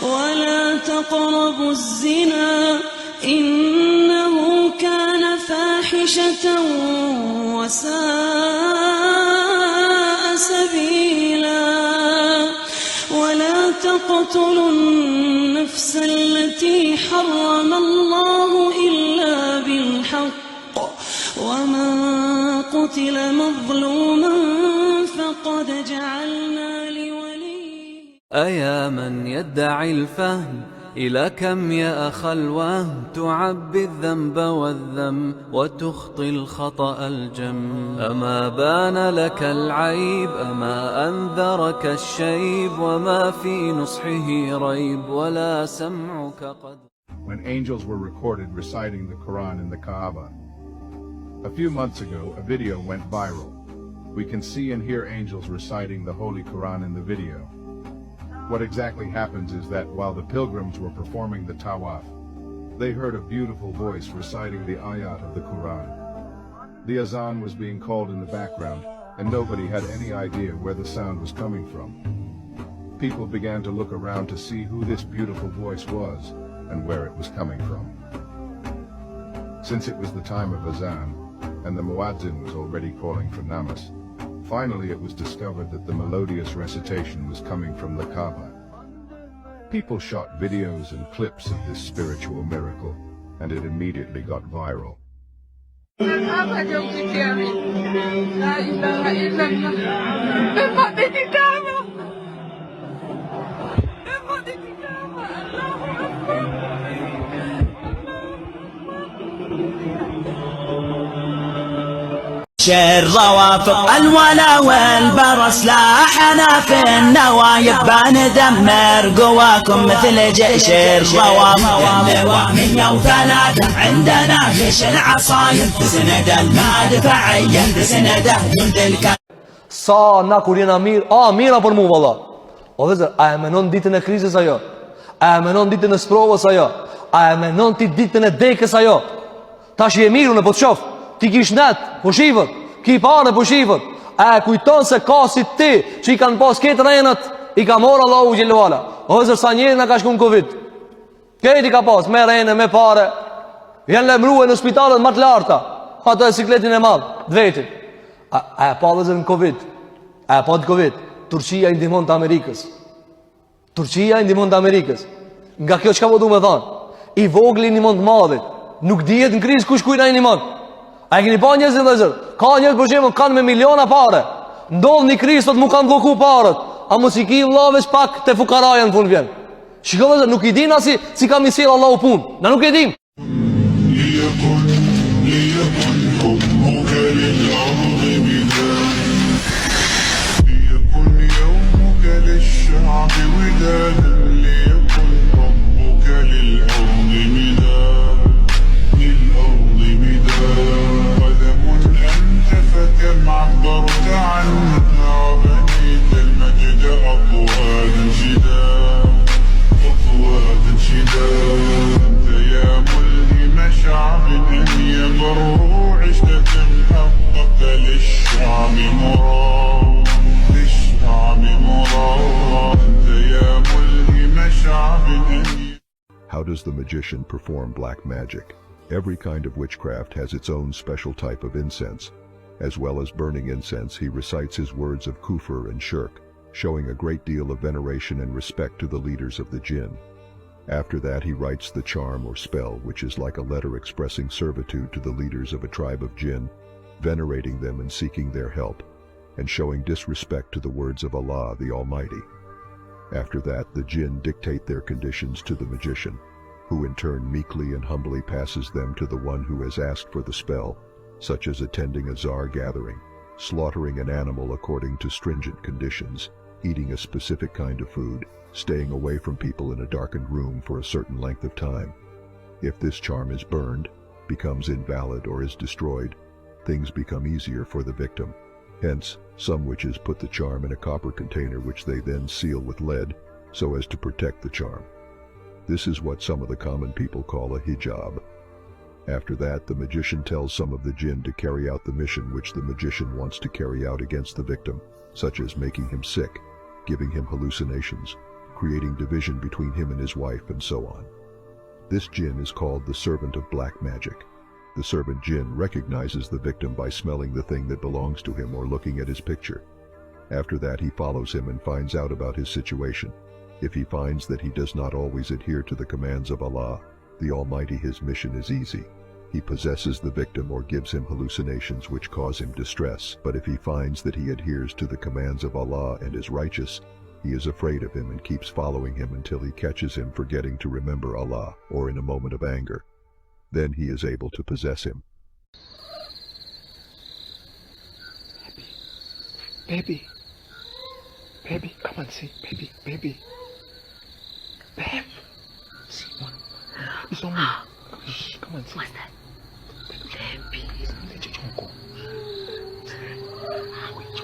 ولا تقربوا الزنا إنه كان فاحشة وساء سبيلا ولا تقتلوا النفس التي حرم الله إلا بالحق ومن قتل مظلوما فقد جعلنا لوليه. أيا من يدعي الفهم إلى كم يا أخ الوهم تعبي الذنب والذم وتخطي الخطأ الجم. أما بان لك العيب أما أنذرك الشيب وما في نصحه ريب ولا سمعك قد. When angels were recorded reciting the Quran in the Kaaba. A few months ago, a video went viral. We can see and hear angels reciting the Holy Quran in the video. What exactly happens is that while the pilgrims were performing the tawaf, they heard a beautiful voice reciting the ayat of the Quran. The azan was being called in the background, and nobody had any idea where the sound was coming from. People began to look around to see who this beautiful voice was and where it was coming from. Since it was the time of azan, and the muazzin was already calling for namas, finally it was discovered that the melodious recitation was coming from the Kaaba. People shot videos and clips of this spiritual miracle, and it immediately got viral. الروافق الولا والبرى سلاحنا في النوايب بندمر قواكم مثل جيش الروافق. اللواء 103 عندنا جيش العصايب بسند المدفعية بسنده جند الكافر. Sa na kur jena mirë, mira për mu valla. O vëzër, a e menon ditën e krizës ajo? A e menon ditën e sprovës ajo? A e menon ti ditën e dekës ajo? Tash je miru në po të shof, ti kish net, po shifët, ki pare po shifët. A e kujton se ka si ti, që i kanë pas ketë renët, i ka morë Allahu Gjelluala. O vëzër, sa njerë në ka shku në Covid. Ketë i ka pas, me renë, me pare. Janë lemruhe në spitalet më të larta. Ato e sikletin e madhë, dvetin. A e pa vëzër në Covid? A e pa të Covid? Turqia i ndihmon të Amerikës. Turqia i ndihmon të Amerikës. Nga kjo çka po du me thonë? I vogli ndihmon të madhit. Nuk dihet në krizë kush kujna i ndihmon. A e keni pa njerëz vëzër? Ka njerëz për shembull kanë me miliona pare. Ndodh një krizë sot, nuk kanë blloku parët. A mos i ki vllave pak te fukaraja në fund vjen. Shikoj vëzër, nuk i din as si ka misir Allahu punë. Na nuk e dim. للشعب ودادا ليكن ربك للأرض مداد للأرض مداد قدم أنت فكم عبرت عنها وبنيت المجد أطوادا شداد أطوادا شداد أنت يا ملهم شعب أن يبروا عشتة حققت للشعب مراد How does the magician perform black magic? Every kind of witchcraft has its own special type of incense. As well as burning incense, he recites his words of kufr and shirk, showing a great deal of veneration and respect to the leaders of the jinn. After that he writes the charm or spell, which is like a letter expressing servitude to the leaders of a tribe of jinn, venerating them and seeking their help, and showing disrespect to the words of Allah the Almighty. After that, the jinn dictate their conditions to the magician, who in turn meekly and humbly passes them to the one who has asked for the spell, such as attending a zar gathering, slaughtering an animal according to stringent conditions, eating a specific kind of food, staying away from people in a darkened room for a certain length of time. If this charm is burned, becomes invalid, or is destroyed, things become easier for the victim. Hence, some witches put the charm in a copper container which they then seal with lead, so as to protect the charm. This is what some of the common people call a hijab. After that, the magician tells some of the jinn to carry out the mission which the magician wants to carry out against the victim, such as making him sick, giving him hallucinations, creating division between him and his wife and so on. This jinn is called the servant of black magic. The servant jinn recognizes the victim by smelling the thing that belongs to him or looking at his picture. After that, he follows him and finds out about his situation. If he finds that he does not always adhere to the commands of Allah, the Almighty, his mission is easy. He possesses the victim or gives him hallucinations which cause him distress. But if he finds that he adheres to the commands of Allah and is righteous, he is afraid of him and keeps following him until he catches him forgetting to remember Allah or in a moment of anger. Then he is able to possess him. Baby, come and see, baby. Babe, see one. It's on me. Shh, come and see. What's that? Baby, let your chong go. Wait,